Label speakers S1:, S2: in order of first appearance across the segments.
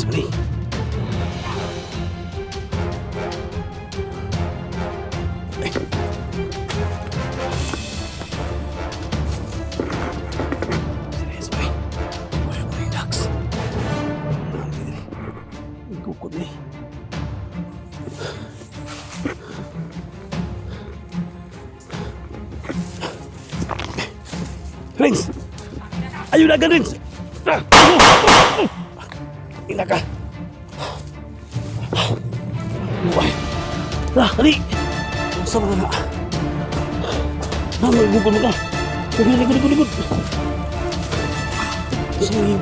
S1: Friends, bali. Serious, bali. Ayaw ko relax. Igukod eh. Rins! Ayun na ka, Rins! Ina ka! Buhay! Hali! Saan mo na? Magugol mo ka! Ligod! Saan mo?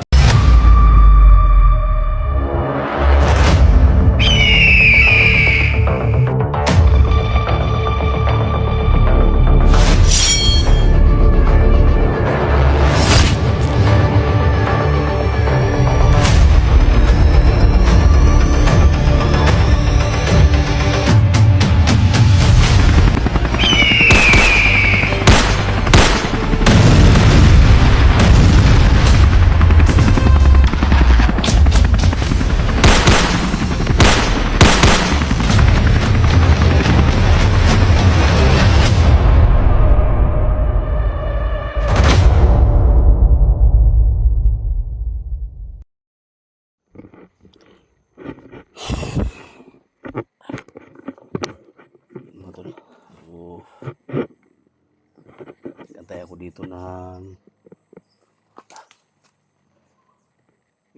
S1: Kantay ako dito ng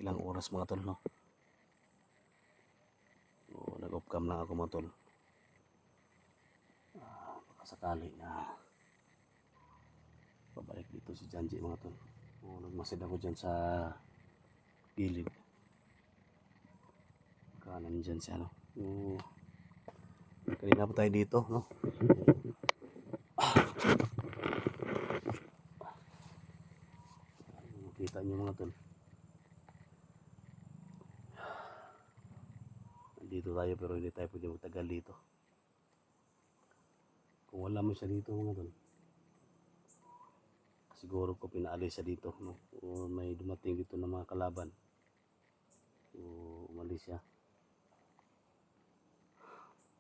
S1: ilang oras mga tol, no? So, nag-off cam lang ako mga tol. Baka sakali na pabalik dito si Janji mga tol. Nagmasid ako dyan sa gilid. Kanan dyan siya, no? Kanina pa tayo dito, no? Kita nyo mga tol, nandito tayo pero hindi tayo pwede magtagal dito. Kung wala mo siya dito mga tol, siguro ko pinaalis siya dito, no? O may dumating dito ng mga kalaban, so umalis siya.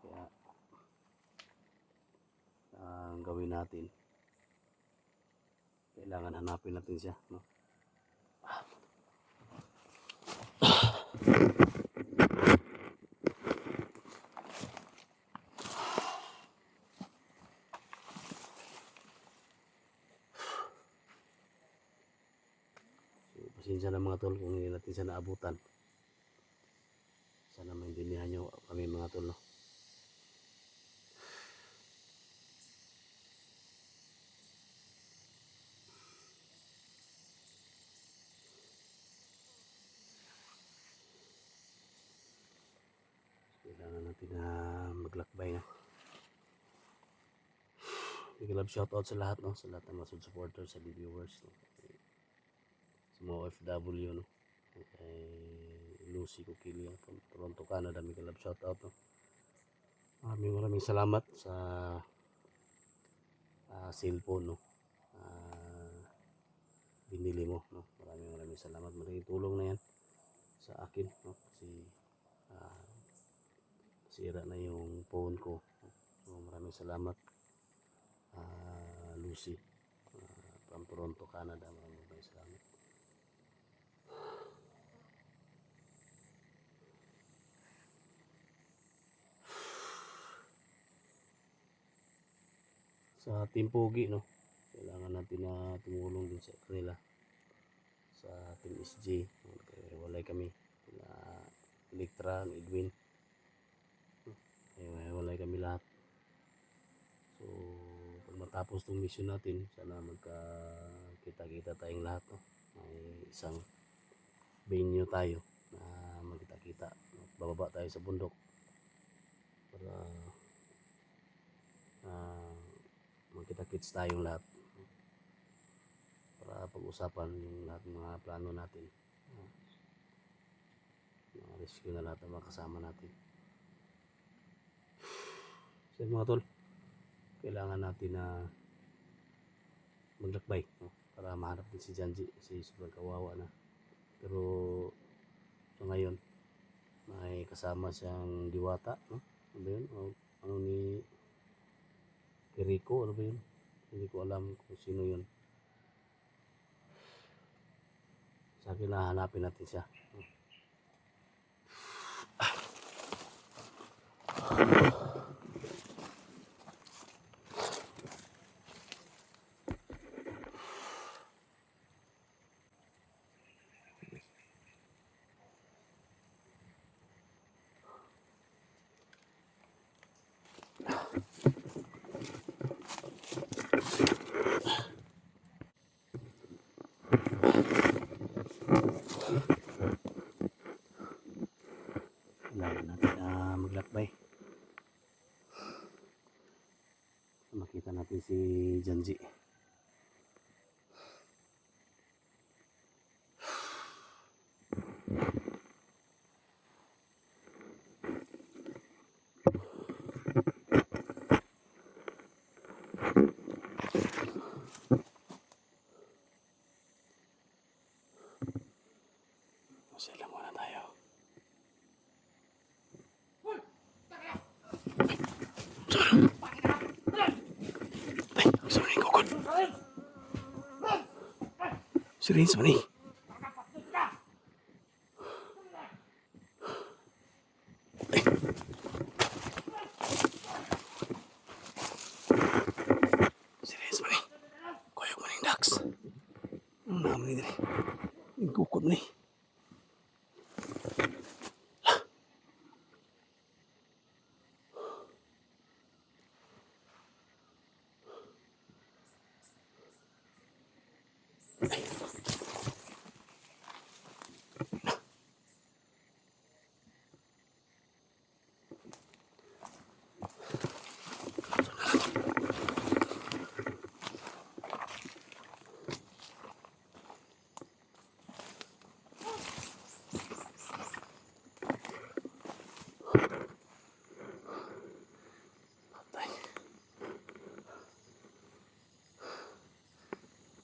S1: Kaya ang gawin natin, kailangan hanapin natin siya, no? Pasensya na mga tol kung hindi natin siya naabutan. Sana maintindihan nyo kami mga tol, no? Kailangan natin na maglakbay, no? Big love shoutout sa lahat, no? Sa lahat ng mga supporters, sa viewers, no? Sa mga OFW, no? Kay Lucy Kukili from Toronto, Canada, big love shoutout, no? Maraming salamat sa cellphone, no? Binili mo, no? Maraming salamat. Maraming tulong na yan sa akin, no? Kasi sira na yung phone ko, no? So maraming salamat, Lucy, from Toronto, Canada. Maraming salamat. Sa Team Pogi, no? Kailangan natin na tumulong din sa kanila. Sa Team SG, walay kami na Electra, Edwin, walay kami lahat. So pag matapos tong mission natin, sana magkakita-kita tayong lahat, no? May isang venue tayo na magkita-kita, bababa tayo sa bundok para magkita-kits tayong lahat para pag-usapan yung lahat ng mga plano natin, mga rescue na lahat ng mga kasama natin. So mga tol, kailangan natin na maglakbay, no? Para mahanap din si Janji, si super kawawa na. Pero so ngayon May kasama siyang diwata, no? Ano ba yun? Ano ni Kiriko, ano ba yun? Hindi ko alam kung sino yun. Sa akin na hanapin natin siya. Kailangan natin maglakbay. Makita natin si Janji. Masala muna tayo. Ay, sorry, kukod. Sirain sa mani. Sirain sa mani. Koyok mo ng ducks. Ano naman ni dali? Kukod ni.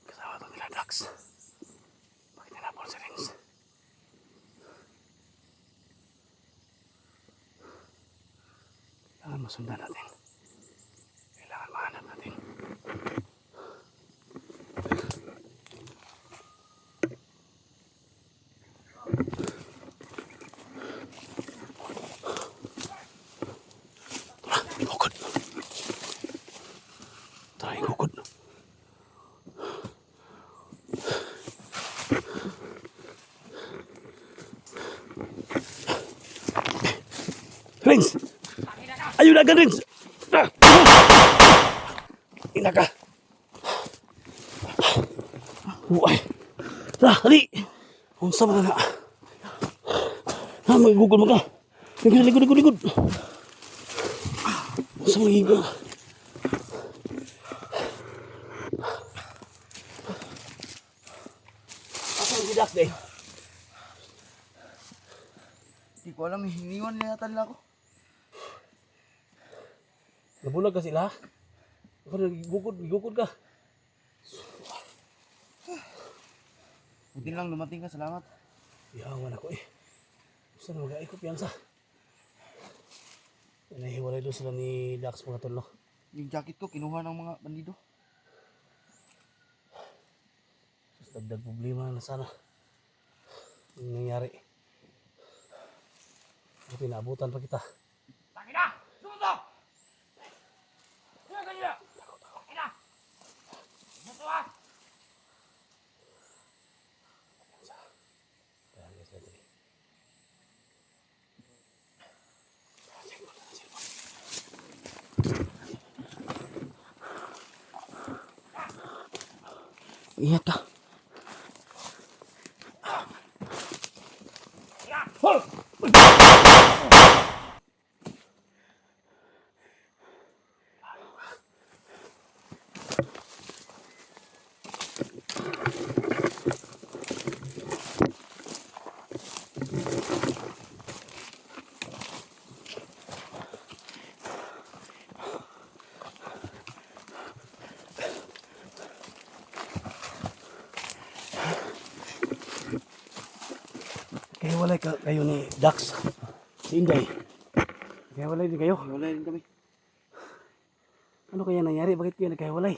S1: Kasama ito nila ducks. Bakit tinapon si Rings? Kailangan masundan natin. Kailangan mahanap natin. Tara, ikukod. Tara, ikukod. Rings! Ayun na agad, Rings! Ina ka! Uy! Tara, hali! Unsa mo na? Magugol mo ka! Ligod! Unsa mo ligod? Asan si Dak, day?
S2: Hindi ko alam, hiniwan nila nila ako.
S1: Nabulag ka sila? Gugod ka.
S2: Buti lang dumating ka, salamat.
S1: Yawan ako eh. Gusto na mag-aikop yan sa. Nahiwalay doon sila ni Dax mga tolo.
S2: Yung jacket ko, kinuha ng mga bandido.
S1: Tapos dagdag problema na sana. Yung nangyari. Buti naabutan pa kita.
S3: Takina! Sumunod! Sino kanina? Takina! Sumunod ah!
S1: Kaya guys, ito eh.
S2: Ingat ka.
S3: Hol!
S1: Kaya wala kayo ni Dax. Si Inday. Nagkahiwalay din kayo.
S2: Wala rin kami.
S1: Ano kaya nangyari? Bakit kayo nagkahiwalay?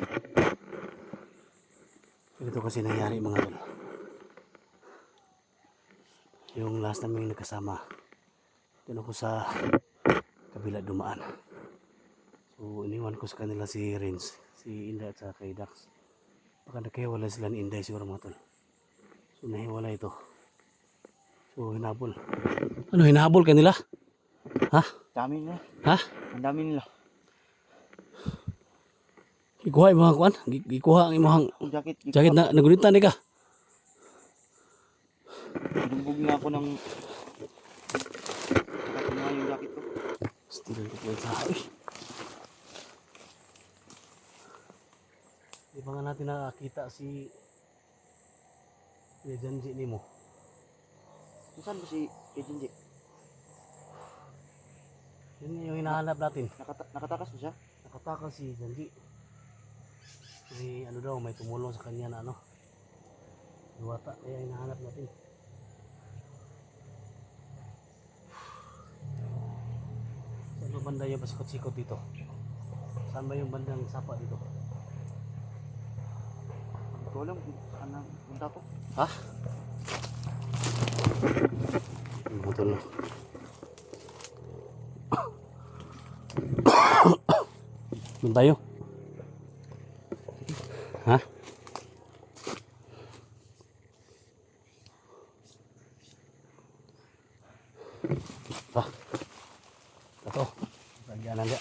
S1: Ito kasi nangyari mga tol. Yung last namin nagkasama, doon ako sa kabila dumaan. So iniwan ko sa kanila si Renz, si Inday at sa kay Dax. Baka nagkahiwalay sila ni Inday siguro mga tol. So nahiwalay ito. So hinabol. Ano hinabol kanila? Ha?
S2: Dami nila.
S1: Ha?
S2: Ang dami nila.
S1: Ikuha yung mga kuan? Ikuha ang imong
S2: Ang jacket.
S1: jacket na nagunitan ni ka?
S2: Binumbog na ako ng... Saka kinuha yung jacket ko.
S1: Still ko po sa ay. Di ba nga natin nakakita si Janji ni mo?
S2: Saan ba si Ejinji?
S1: Yun yung hinahanap natin.
S2: Nakatakas ba siya?
S1: Nakatakas si Janji. May ano daw, may tumulong sa kanya na ano. Duwata, kaya hinahanap natin. Saan ba banda yung pasikot-sikot dito? Saan ba yung bandang sapa dito?
S2: Hindi ko alam kung saan ang punta ko.
S1: Ha? Betul. Doon tayo. Ha? Ah. Ito. Lagyan na dia.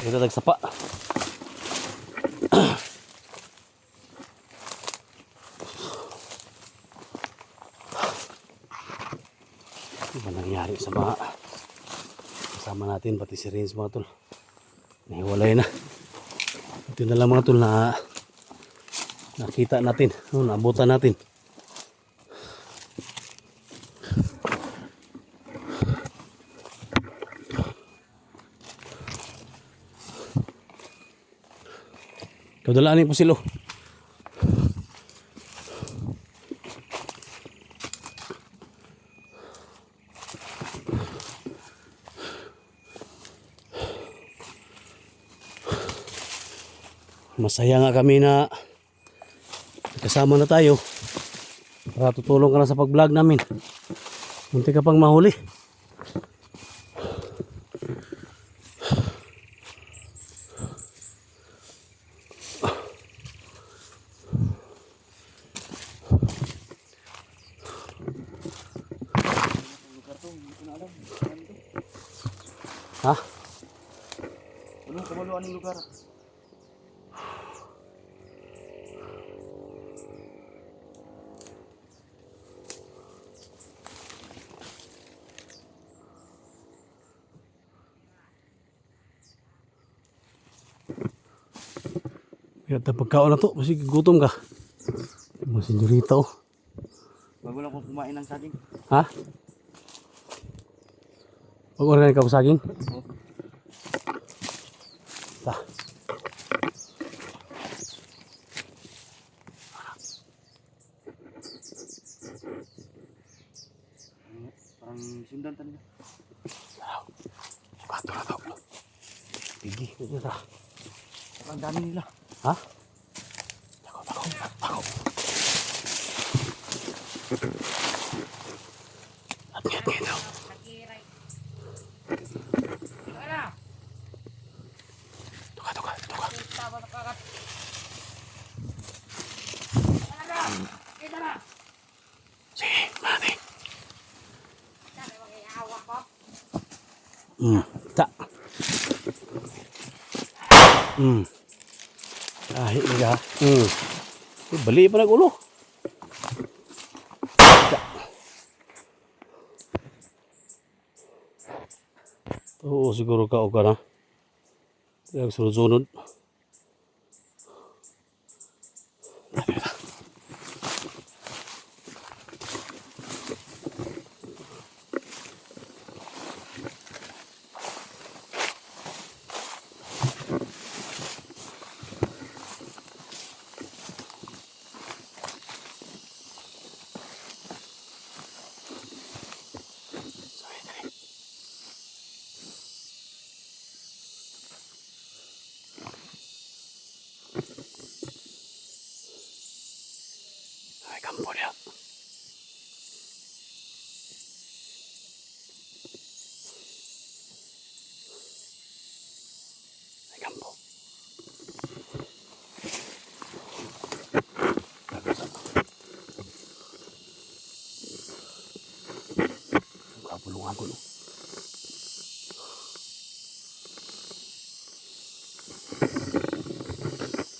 S1: Ito nagsapa. Ano ba nangyari sa mga kasama natin, pati si Renz mga tol. Nahiwalay na. Ito na lang mga tol na nakita natin, naabutan natin. Kaudalaan po silo. Masaya nga kami na kasama na tayo para tutulong ka na sa pag-vlog namin. Munti ka pang mahuli.
S2: Lugar to, hindi ko na alam. Saan to?
S1: Ha?
S2: Anong kamaluan ng lugar?
S1: Kaya pagkaon na to, kasi gutom ka. Mga senyorita oh.
S2: Bago lang kung kumain ng saging.
S1: Ha? Pag-organ ka sa saging?
S2: Oh.
S1: Ta.
S2: Parang sundan talaga.
S1: Bato na to. Pigi, ito ta.
S2: Ang dami nila.
S1: Ha? Tako. At daw.
S3: Nagiray. Wala.
S1: Tuka.
S3: Kita ba nakakat? Wala na. Kita na.
S1: Sige, mati.
S3: Dami mag-iawa ko.
S1: Ta. Ahit na ka. Bali pa nag-ulo. Ta. Oo, siguro ka o ka na. Kaya sunod-sunod. Ay, kampo dia. Ay, kampo. Kapulungan ko, no?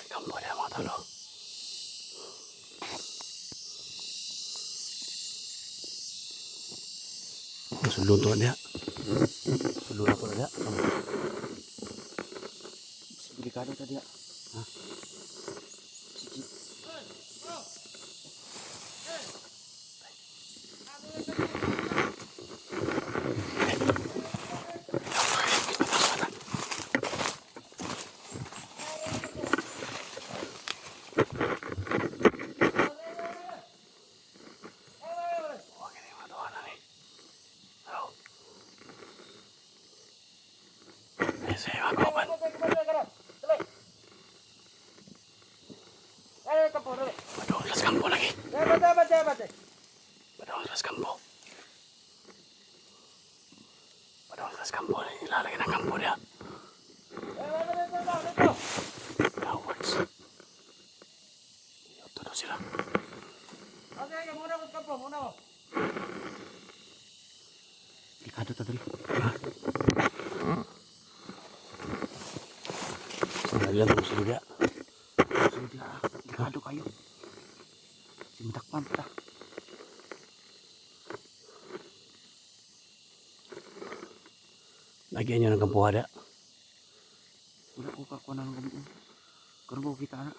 S1: Ay, kampo dia, mga talo. Sulun to dia. Sulun ako na dia.
S2: Delikado tadi ya.
S1: Huwag ini mga tawanan eh. Hello. Ay, sa'yo ako man. Padung las kampo lagi. Padung las kampo. Padung las kampo. Ilalagay ng kampo dia. Cowards. Ito daw sila.
S2: Delikado tadi.
S1: Sandalian terus dulu dia.
S2: Sudah, delikado kayo. Simutakpan kita.
S1: Lagyan nyo ng kampo ada.
S2: Wala ko kakuha na ng gamit. Karoon ko kita na.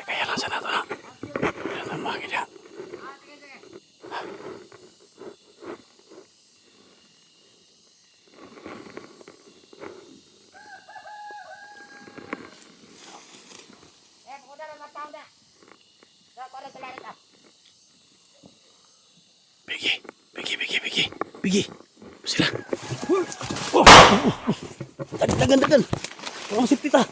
S1: Kaya lang sana to na. Kaya lang mga dia. Pigi. Sila. Oh. Dagan. Tolong sip kita.